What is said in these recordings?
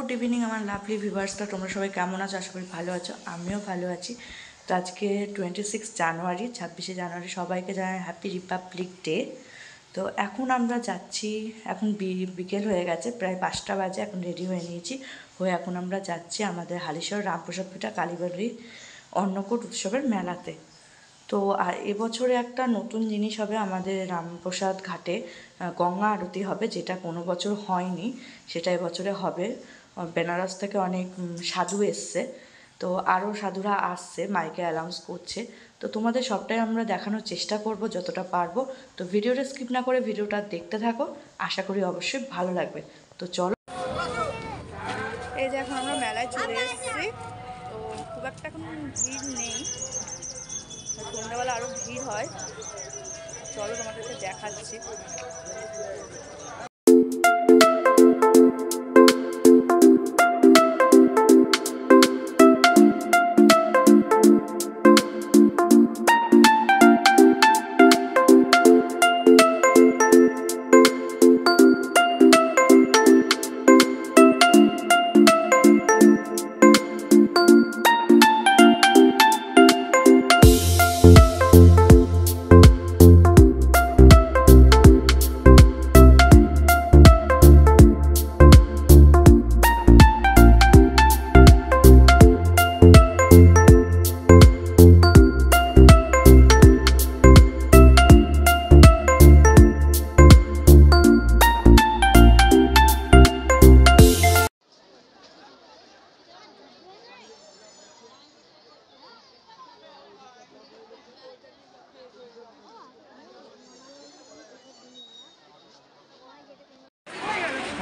Good evening আমার lovely ভিউয়ার্সরা, তোমরা সবাই কেমন আছো? আশা করি ভালো আছো, আমিও ভালো আছি। তো আজকে 26 জানুয়ারি, 26শে জানুয়ারি, সবাইকে জানাই হ্যাপি রিপাবলিক ডে। তো এখন আমরা যাচ্ছি, এখন বিকেল হয়ে গেছে, প্রায় 5টা বাজে। এখন রেডি হয়ে নিয়েছি, এখন আমরা যাচ্ছি আমাদের হালিশহর রামপ্রসাদ পিঠা কালীবাড়ি অন্নকূট উৎসবের মেলাতে। তো আর এবছরে একটা নতুন জিনিস হবে, আমাদের রামপ্রসাদ ঘাটে গঙ্গা আরতি হবে, যেটা কোনো বছর হয়নি, সেটা এবছরে হবে। বেনারস থেকে অনেক সাধু এসছে, তো আরও সাধুরা আসছে, মাইকে অ্যানাউন্স করছে। তো তোমাদের সবটাই আমরা দেখানোর চেষ্টা করব যতটা পারবো। তো ভিডিওটা স্কিপ না করে ভিডিওটা দেখতে থাকো, আশা করি অবশ্যই ভালো লাগবে। তো চলো, এই যে এখন আমরা মেলায় চলে এসেছি। তো খুব একটা এখন ভিড় নেই, সন্ধ্যাবেলা আরও ভিড় হয়। চলো তোমাদেরকে দেখাচ্ছি।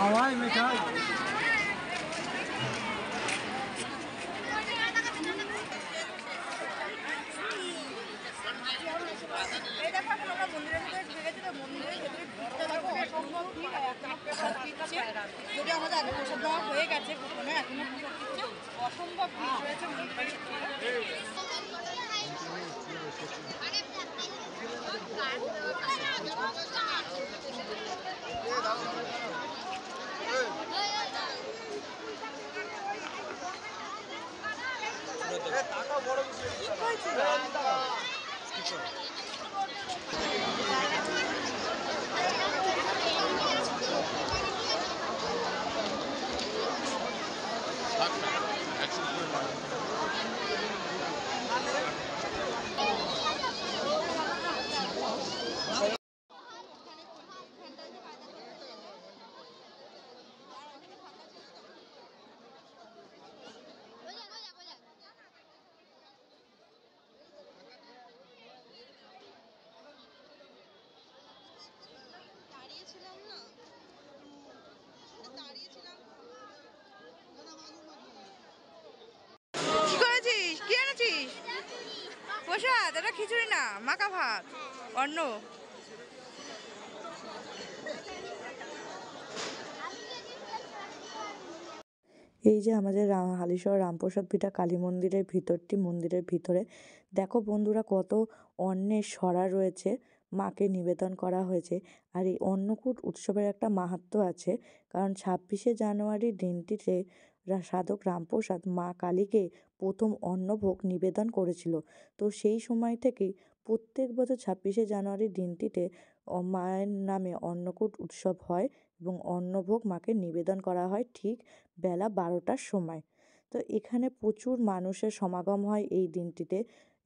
हवाई मिठाई যদি আমাদের আগে প্রসাদ দেওয়া হয়ে গেছে, প্রথমে এখনো অসম্ভব ভিড় হয়েছে। প্রসাদ, এটা খিচুড়ি না, মাখা ভাত, অন্ন। এই যে আমাদের হালিশহর রামপ্রসাদ পিঠা কালী মন্দিরের ভিতরটি, মন্দিরের ভিতরে দেখো বন্ধুরা, কত অন্নের সরা রয়েছে, মাকে নিবেদন করা হয়েছে। আর এই অন্নকূট উৎসবের একটা মাহাত্ম্য আছে, কারণ 26শে জানুয়ারি দিনটিতে সাধক রামপ্রসাদ মা কালীকে প্রথম অন্নভোগ নিবেদন করেছিল। তো সেই সময় থেকেই প্রত্যেক বছর 26শে জানুয়ারি দিনটিতে মায়ের নামে অন্নকূট উৎসব হয় এবং অন্নভোগ মাকে নিবেদন করা হয় ঠিক বেলা 12টার সময়। তো এখানে প্রচুর মানুষের সমাগম হয় এই দিনটিতে,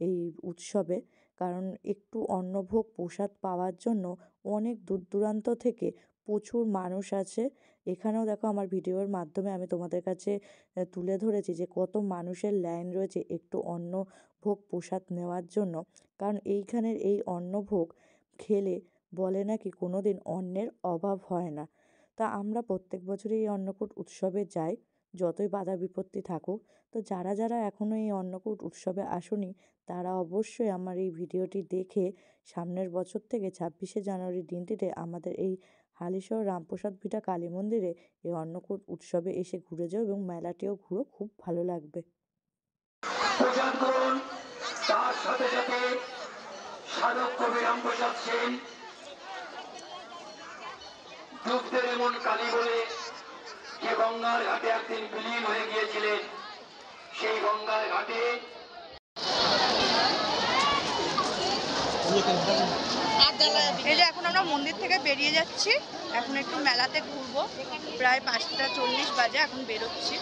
এই উৎসবে, কারণ একটু অন্নভোগ প্রসাদ পাওয়ার জন্য অনেক দূর দূরান্ত থেকে প্রচুর মানুষ আছে। এখানেও দেখো আমার ভিডিওর মাধ্যমে আমি তোমাদের কাছে তুলে ধরেছি যে কত মানুষের লাইন রয়েছে একটু অন্নভোগ প্রসাদ নেওয়ার জন্য, কারণ এইখানের এই অন্নভোগ খেলে বলে নাকি কোনো দিন অন্নের অভাব হয় না। তা আমরা প্রত্যেক বছরই এই অন্নকূট উৎসবে যাই, যতই বাধা বিপত্তি থাকুক। তো যারা যারা এখনও এই অন্নকূট উৎসবে আসেনি, তারা অবশ্যই আমার এই ভিডিওটি দেখে সামনের বছর থেকে 26শে জানুয়ারি দিনটিতে আমাদের এই হালিশহর রামপ্রসাদ পিঠা কালী মন্দিরে এই অন্নকূট উৎসবে এসে ঘুরে যাও এবং মেলাটিও ঘুরো, খুব ভালো লাগবে। তার সাথে সাথে সাধক কবি রামপ্রসাদ সেন দুগ্ধের এমন কালী বলে যে গঙ্গার ঘাটে একদিন বিলীন হয়ে গিয়েছিলেন, সেই গঙ্গার ঘাটে এই যে এখন আমরা মন্দির থেকে বেরিয়ে যাচ্ছি, এখন একটু মেলাতে ঘুরবো। প্রায় 5:40 বাজে, এখন বেরোচ্ছি।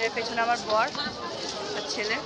এর পেছনে আমার বর আর ছেলে।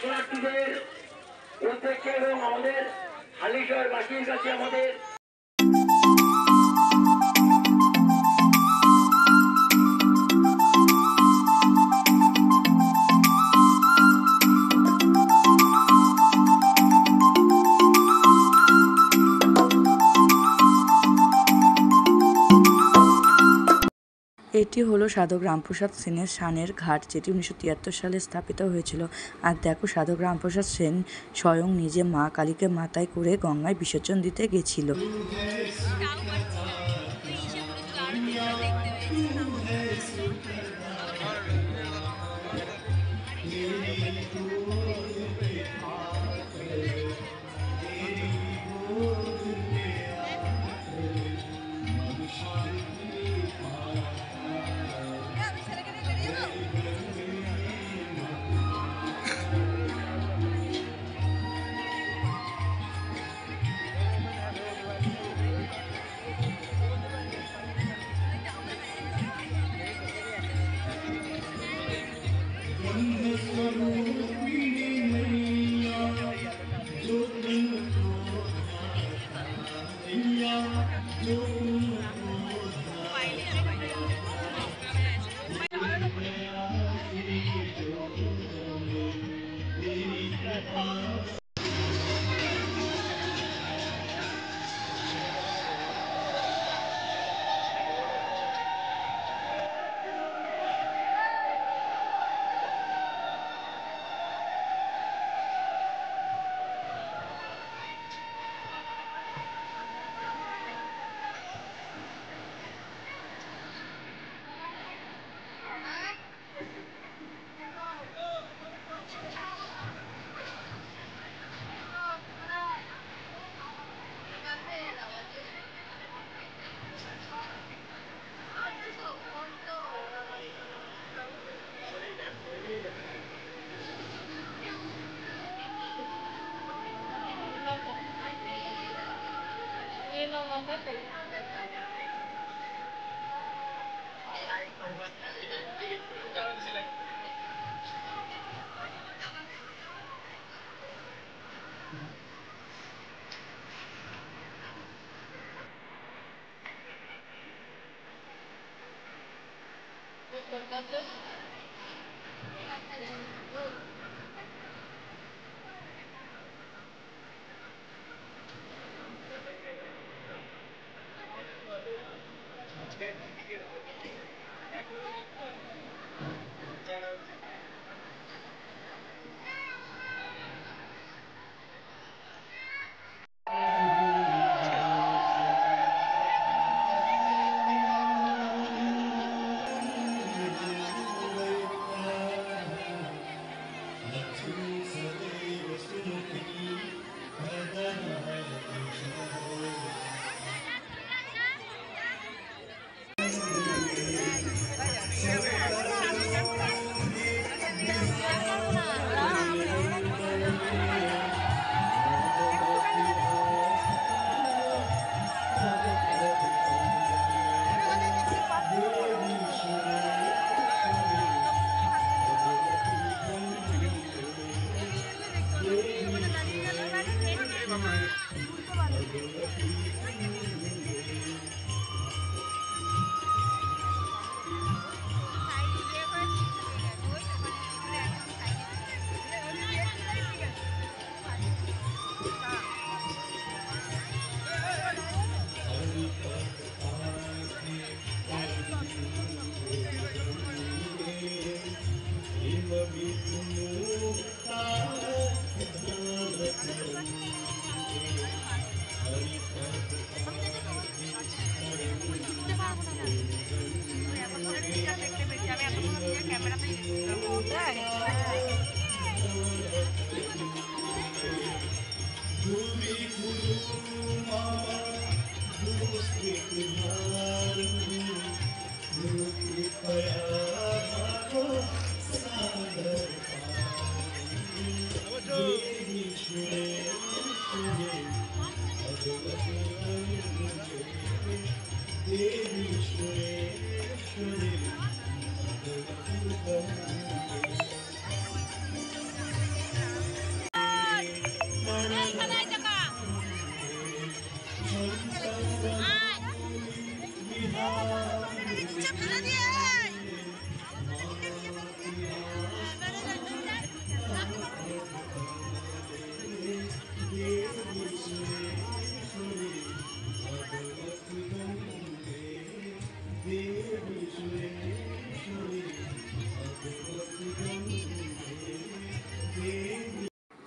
দর্শনার্থীদের উদ্দেশ্যে এবং আমাদের হালিশহর বাসীর কাছে আমাদের এটি হলো সাধক রামপ্রসাদ সেনের স্নানের ঘাট, যেটি 1973 সালে স্থাপিত হয়েছিল। আর দেখো, সাধক রামপ্রসাদ সেন স্বয়ং নিজে মা কালীকে মাথায় করে গঙ্গায় বিসর্জন দিতে গেছিল।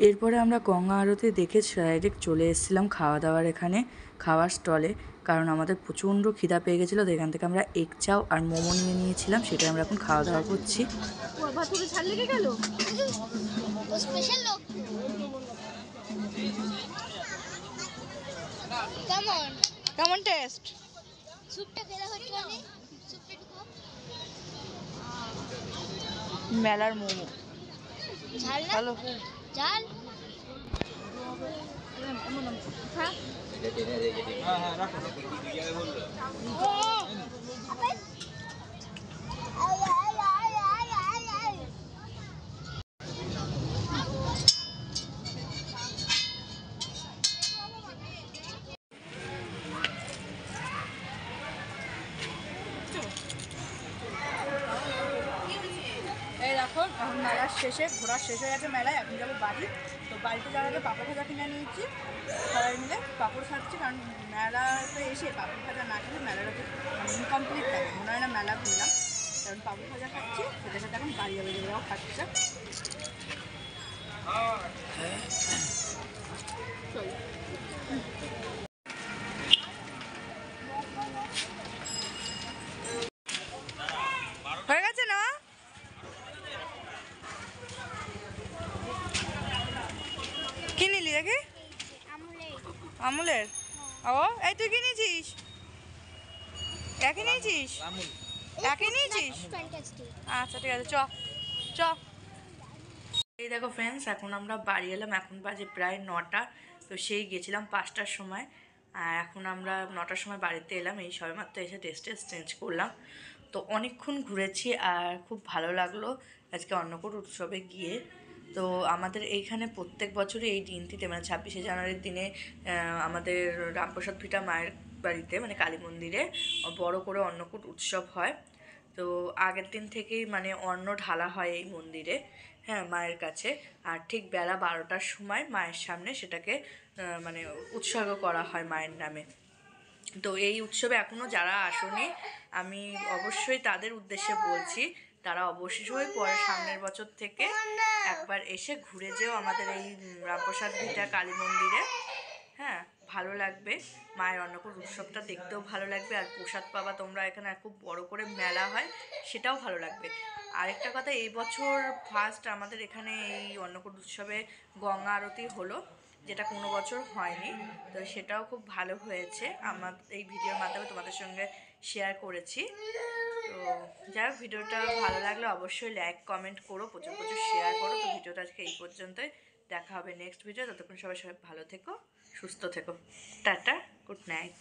এরপরে আমরা গঙ্গা আরতি দেখে ডাইরেক্ট চলে এসেছিলাম খাওয়া দাওয়ার এখানে, খাওয়ার স্টলে। কারণ আমাদের প্রচণ্ড খিদা পেয়ে গেছিলো, তো এখান থেকে আমরা এগ চাও আর মোমো নিয়ে নিয়েছিলাম, সেটাই আমরা এখন খাওয়া দাওয়া করছি। কেমন টেস্ট? মেলার মোমো ভালো। ঝাল এই দেখো এখন মেলার শেষে, ঘোরার শেষ হয়ে গেছে মেলায়, এখন যাবো বাড়ি। তো বাড়িতে যাওয়ার আগে পাঁপড় ভাজা কিনে নিয়েছি, সবাই মিলে পাঁপড় খাচ্ছি। কারণ মেলাতে এসে পাঁপড় ভাজা না খেলে মেলাটা মানে ইনকমপ্লিট থাকে, মনে হয় না মেলা ঘুরলাম। কারণ পাঁপড় ভাজা খাচ্ছি, সেটা সাথে এখন বাড়ি যাবে, যেগুলো খাচ্ছে। চলো হয়ে গেছে না? কি নিলি দেখি? আমুলের। ও এই তুই কি নিয়েছিস? একই নিয়েছিস? একই নিয়েছিস? আচ্ছা ঠিক আছে, চ চ। এই দেখো ফ্রেন্ডস, এখন আমরা বাড়ি এলাম, এখন বাজে প্রায় 9টা। তো সেই গেছিলাম 5টার সময়, আর এখন আমরা 9টার সময় বাড়িতে এলাম। এই সবেমাত্র এসে ড্রেস চেঞ্জ করলাম। তো অনেকক্ষণ ঘুরেছি আর খুব ভালো লাগলো আজকে অন্নকূট উৎসবে গিয়ে। তো আমাদের এইখানে প্রত্যেক বছরই এই দিনটিতে মানে 26শে জানুয়ারির দিনে আমাদের রামপ্রসাদ ভিটা মায়ের বাড়িতে মানে কালী মন্দিরে বড় করে অন্নকূট উৎসব হয়। তো আগের দিন থেকেই মানে অন্ন ঢালা হয় এই মন্দিরে, হ্যাঁ, মায়ের কাছে। আর ঠিক বেলা 12টার সময় মায়ের সামনে সেটাকে মানে উৎসর্গ করা হয় মায়ের নামে। তো এই উৎসবে এখনও যারা আসেনি, আমি অবশ্যই তাদের উদ্দেশ্যে বলছি, তারা অবশ্যই পরে সামনের বছর থেকে একবার এসে ঘুরে যেও আমাদের এই রামপ্রসাদ ভিটা কালী মন্দিরে। হ্যাঁ, ভালো লাগবে, মায়ের অন্নকূট উৎসবটা দেখতেও ভালো লাগবে, আর প্রসাদ পাবা তোমরা। এখানে খুব বড় করে মেলা হয়, সেটাও ভালো লাগবে। আরেকটা কথা, এই বছর ফার্স্ট আমাদের এখানে এই অন্নকূট উৎসবে গঙ্গা আরতি হলো, যেটা কোনো বছর হয়নি। তো সেটাও খুব ভালো হয়েছে, আমার এই ভিডিওর মাধ্যমে তোমাদের সঙ্গে শেয়ার করেছি। তো যাই হোক, ভিডিওটা ভালো লাগলে অবশ্যই লাইক কমেন্ট করো, প্রচুর প্রচুর শেয়ার করো। তো ভিডিওটা আজকে এই পর্যন্তই, দেখা হবে নেক্সট ভিডিও। ততক্ষণ সবাই ভালো থেকো, সুস্থ থেকো, টাটা, গুড নাইট।